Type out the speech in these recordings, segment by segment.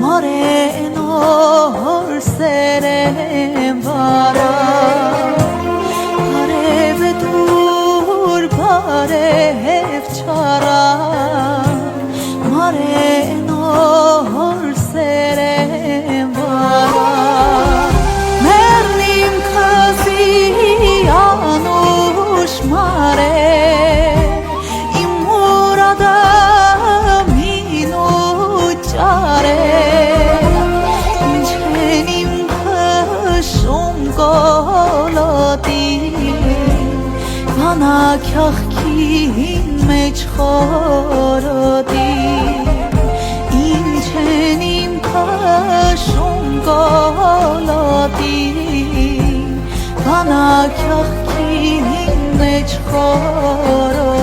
Մարենոր սերեմ վարա Բարև դուր բարև չարա Մարենոր սերեմ վարա Մերնիմ քզի անուշ մարե Քյախքին մեջ խորոտի Ինչ են իմ քաշում գոլոտի Վանա քյախքին մեջ խորոտի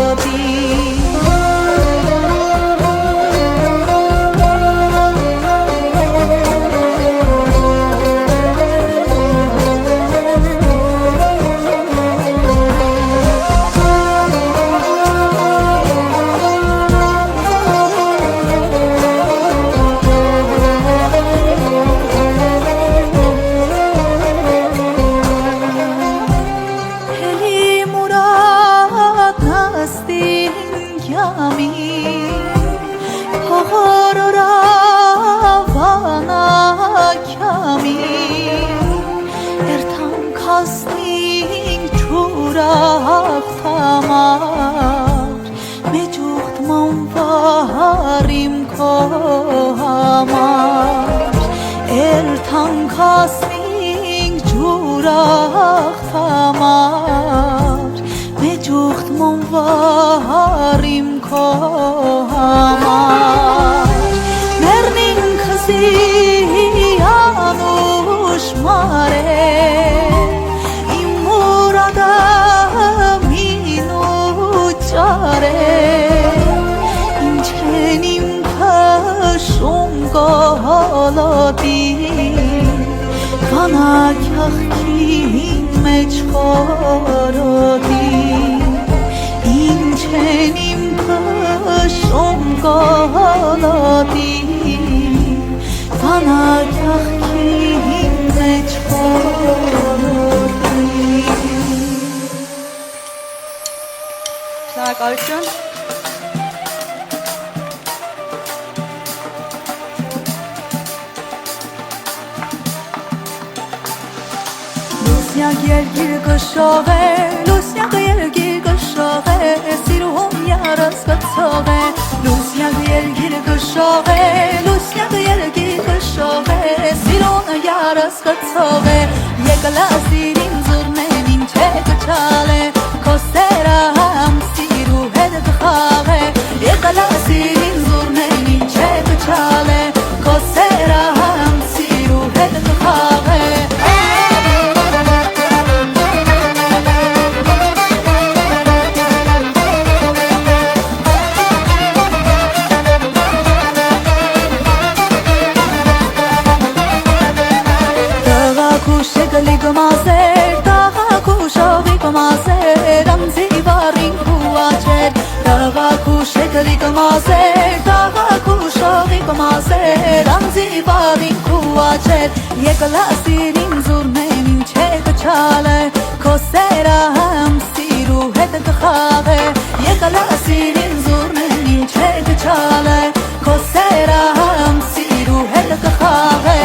Քյախքին մեջ խորոտի Ինչ են իմ քշում գոլոտի Վանա քյախքին մեջ խորոտի Շնորհակալություն Լուսնյակ երգիր կշող է, լուսնյակ երգիր կշող է, սիրում յարս կծող է Լուսնյակ երգիր կշող է, լուսնյակ երգիր կշող է, սիրում յարս կծող է Եկլա սիրին զուրնեն ինչ է կչալ է, քո սերը համ սիրու հետ կխաղ է Եկլա սիրին զուրնեն ինչ է կչալ է, քո սերը համ սիրու հետ կխաղ է Եկլա սիրին զուրնեն ինչ է կչալ է Քո սերը համ սիրու հետ կխաղ է Եկլա սիրին զուրնեն ինչ է կչալ է Քո սերը համ սիրու հետ կխաղ է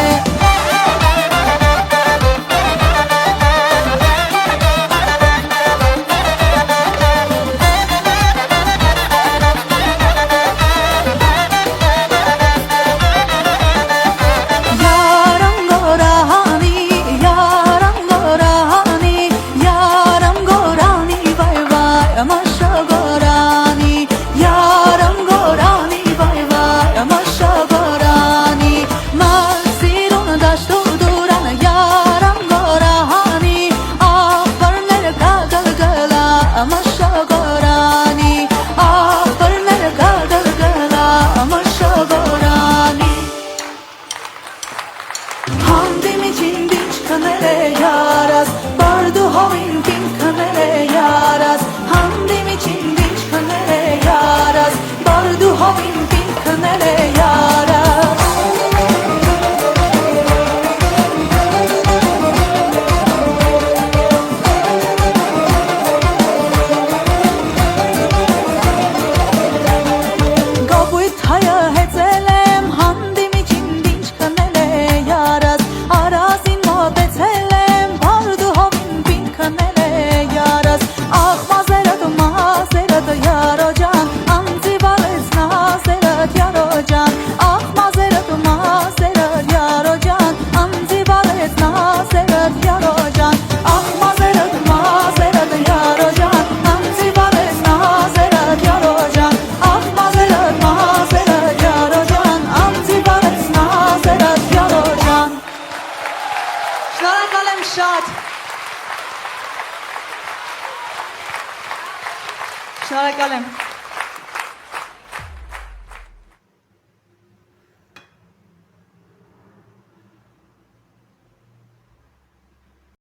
Bardu havin pink nele yaras Շնորհակալ եմ։